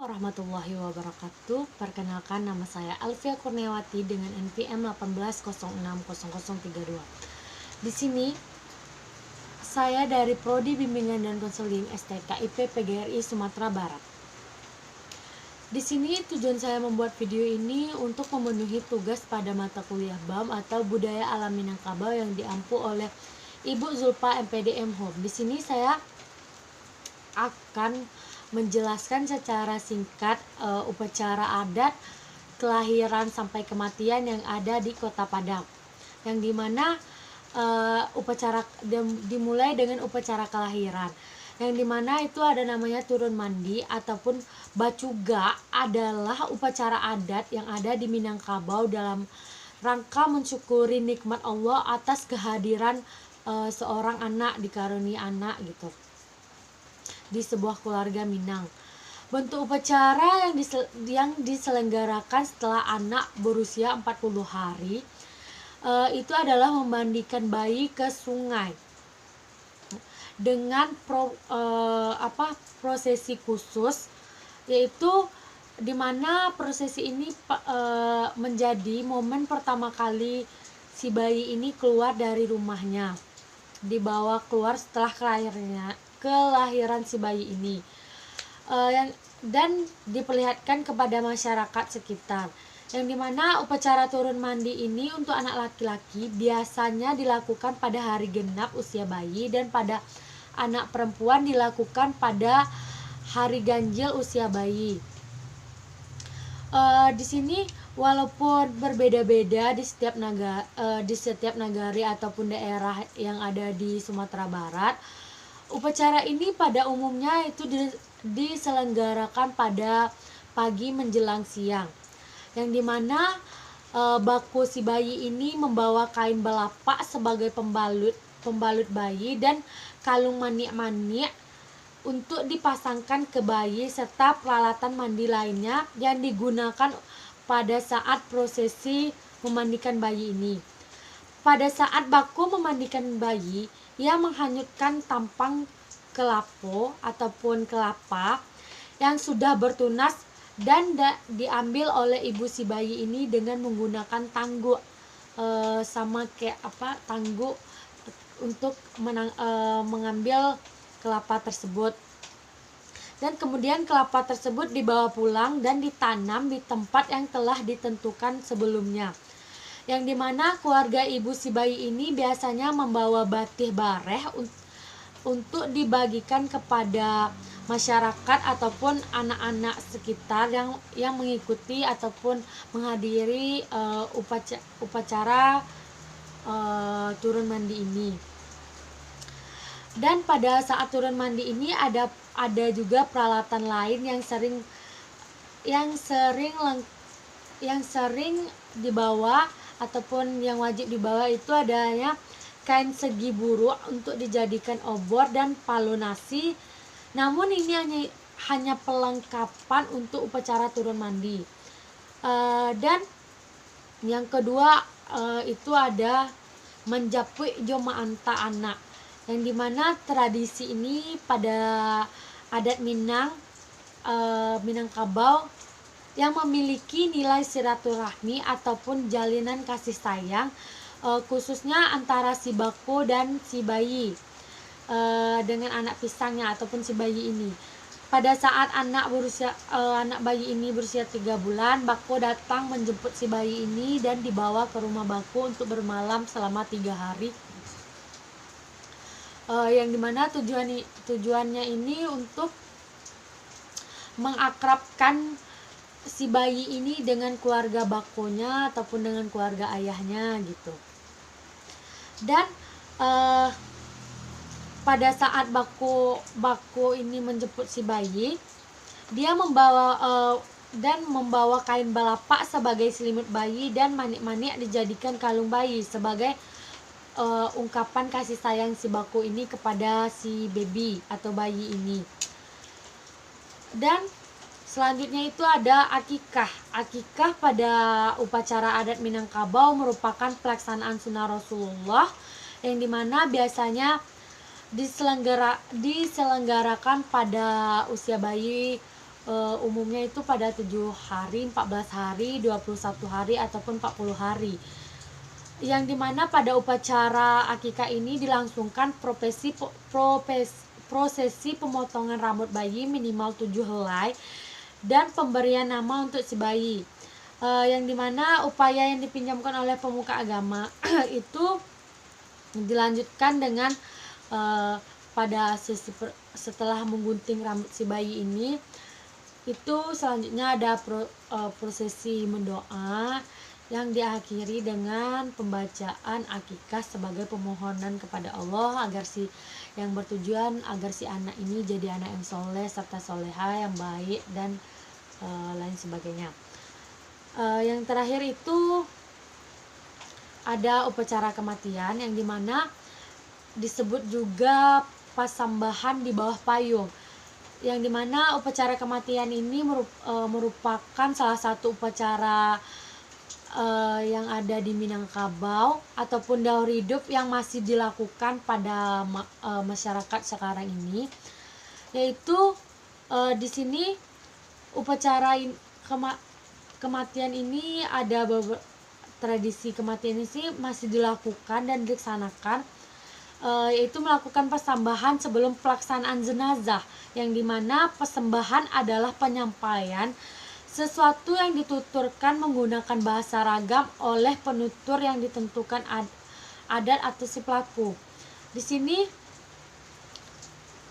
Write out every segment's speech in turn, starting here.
Warahmatullahi wabarakatuh. Perkenalkan, nama saya Alfia Kurniawati dengan NPM 18060032. Di sini saya dari Prodi Bimbingan dan Konseling STK IP PGRI Sumatera Barat. Di sini tujuan saya membuat video ini untuk memenuhi tugas pada mata kuliah BAM atau Budaya Alam Minangkabau yang diampu oleh Ibu Zulfa MPD Home. Di sini saya akan menjelaskan secara singkat upacara adat kelahiran sampai kematian yang ada di Kota Padang, yang dimana upacara dimulai dengan upacara kelahiran, yang dimana itu ada namanya turun mandi ataupun bacuga, adalah upacara adat yang ada di Minangkabau dalam rangka mensyukuri nikmat Allah atas kehadiran seorang anak, dikaruniai anak gitu di sebuah keluarga Minang. Bentuk upacara yang diselenggarakan setelah anak berusia 40 hari itu adalah memandikan bayi ke sungai dengan prosesi khusus, yaitu dimana prosesi ini menjadi momen pertama kali si bayi ini keluar dari rumahnya, dibawa keluar setelah kelahiran si bayi ini, dan diperlihatkan kepada masyarakat sekitar, yang dimana upacara turun mandi ini untuk anak laki-laki biasanya dilakukan pada hari genap usia bayi, dan pada anak perempuan dilakukan pada hari ganjil usia bayi. Di sini walaupun berbeda-beda di setiap nagari ataupun daerah yang ada di Sumatera Barat, upacara ini pada umumnya itu diselenggarakan pada pagi menjelang siang, yang dimana baku si bayi ini membawa kain belapak sebagai pembalut bayi dan kalung manik-manik untuk dipasangkan ke bayi, serta peralatan mandi lainnya yang digunakan pada saat prosesi memandikan bayi ini. Pada saat baku memandikan bayi, ia menghanyutkan tampang kelapo ataupun kelapa yang sudah bertunas dan diambil oleh ibu si bayi ini dengan menggunakan tangguk, tangguk untuk mengambil kelapa tersebut. Dan kemudian kelapa tersebut dibawa pulang dan ditanam di tempat yang telah ditentukan sebelumnya, yang dimana keluarga ibu si bayi ini biasanya membawa batih bareh untuk dibagikan kepada masyarakat ataupun anak-anak sekitar yang mengikuti ataupun menghadiri upacara turun mandi ini. Dan pada saat turun mandi ini ada juga peralatan lain yang sering dibawa ataupun yang wajib dibawa, itu adanya kain segi buruk untuk dijadikan obor dan palu nasi. Namun ini hanya pelengkapan untuk upacara turun mandi. Dan yang kedua itu ada menjapui joma anta anak, yang dimana tradisi ini pada adat Minangkabau yang memiliki nilai silaturahmi ataupun jalinan kasih sayang, khususnya antara si baku dan si bayi dengan anak pisangnya ataupun si bayi ini. Pada saat anak bayi ini berusia 3 bulan, baku datang menjemput si bayi ini dan dibawa ke rumah baku untuk bermalam selama 3 hari. Yang dimana tujuannya ini untuk mengakrabkan si bayi ini dengan keluarga bakunya ataupun dengan keluarga ayahnya gitu. Dan pada saat baku ini menjemput si bayi, dia membawa kain balapak sebagai selimut bayi dan manik-manik dijadikan kalung bayi sebagai ungkapan kasih sayang si baku ini kepada si baby atau bayi ini. Dan selanjutnya itu ada akikah. Akikah pada upacara adat Minangkabau merupakan pelaksanaan sunnah Rasulullah, yang dimana biasanya diselenggarakan pada usia bayi umumnya itu pada 7 hari, 14 hari, 21 hari ataupun 40 hari. Yang dimana pada upacara akikah ini dilangsungkan prosesi pemotongan rambut bayi minimal 7 helai dan pemberian nama untuk si bayi. Yang dimana upaya yang dipinjamkan oleh pemuka agama itu dilanjutkan dengan pada setelah menggunting rambut si bayi ini, itu selanjutnya ada prosesi mendoa yang diakhiri dengan pembacaan akikah sebagai pemohonan kepada Allah agar yang bertujuan agar si anak ini jadi anak yang soleh serta soleha yang baik dan lain sebagainya. Yang terakhir itu ada upacara kematian yang dimana disebut juga pasambahan di bawah payung, yang dimana upacara kematian ini merupakan salah satu upacara yang ada di Minangkabau ataupun daur hidup yang masih dilakukan pada masyarakat sekarang ini, yaitu di sini upacara kematian ini ada tradisi kematian ini sih masih dilakukan dan dilaksanakan, yaitu melakukan persembahan sebelum pelaksanaan jenazah, yang dimana persembahan adalah penyampaian sesuatu yang dituturkan menggunakan bahasa ragam oleh penutur yang ditentukan adat atau si pelaku. Di sini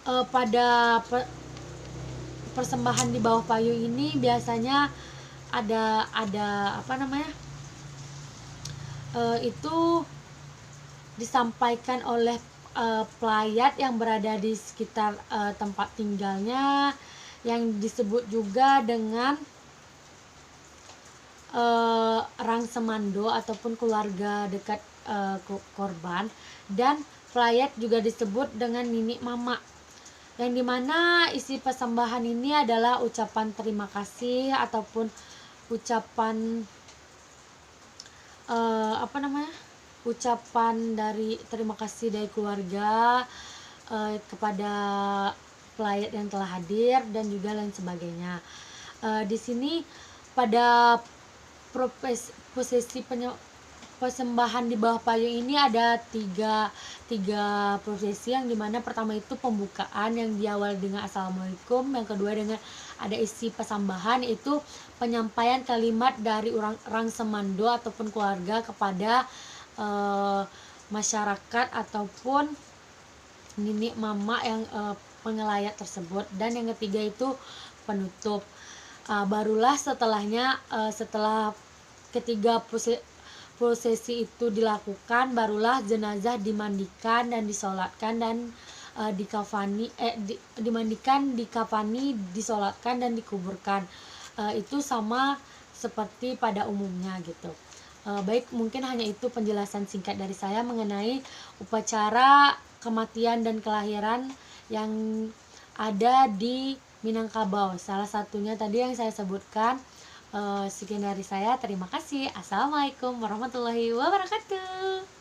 pada persembahan di bawah payung ini biasanya ada apa namanya, itu disampaikan oleh pelayat yang berada di sekitar tempat tinggalnya, yang disebut juga dengan Rang Semando ataupun keluarga dekat korban, dan pelayat juga disebut dengan Nini Mama, yang dimana isi persembahan ini adalah ucapan terima kasih ataupun ucapan ucapan dari terima kasih dari keluarga kepada pelayat yang telah hadir dan juga lain sebagainya. Di sini pada prosesi persembahan di bawah payung ini ada tiga prosesi, yang dimana pertama itu pembukaan yang diawali dengan assalamualaikum, yang kedua dengan ada isi persembahan itu penyampaian kalimat dari Rang Semando ataupun keluarga kepada masyarakat ataupun Nini Mama yang pengelayat tersebut, dan yang ketiga itu penutup. Barulah setelahnya setelah ketiga prosesi itu dilakukan, barulah jenazah dimandikan dan disolatkan dan dimandikan, dikafani, disolatkan dan dikuburkan. Itu sama seperti pada umumnya gitu. Baik, mungkin hanya itu penjelasan singkat dari saya mengenai upacara kematian dan kelahiran yang ada di Minangkabau. Salah satunya tadi yang saya sebutkan. Sekian dari saya, terima kasih. Assalamualaikum warahmatullahi wabarakatuh.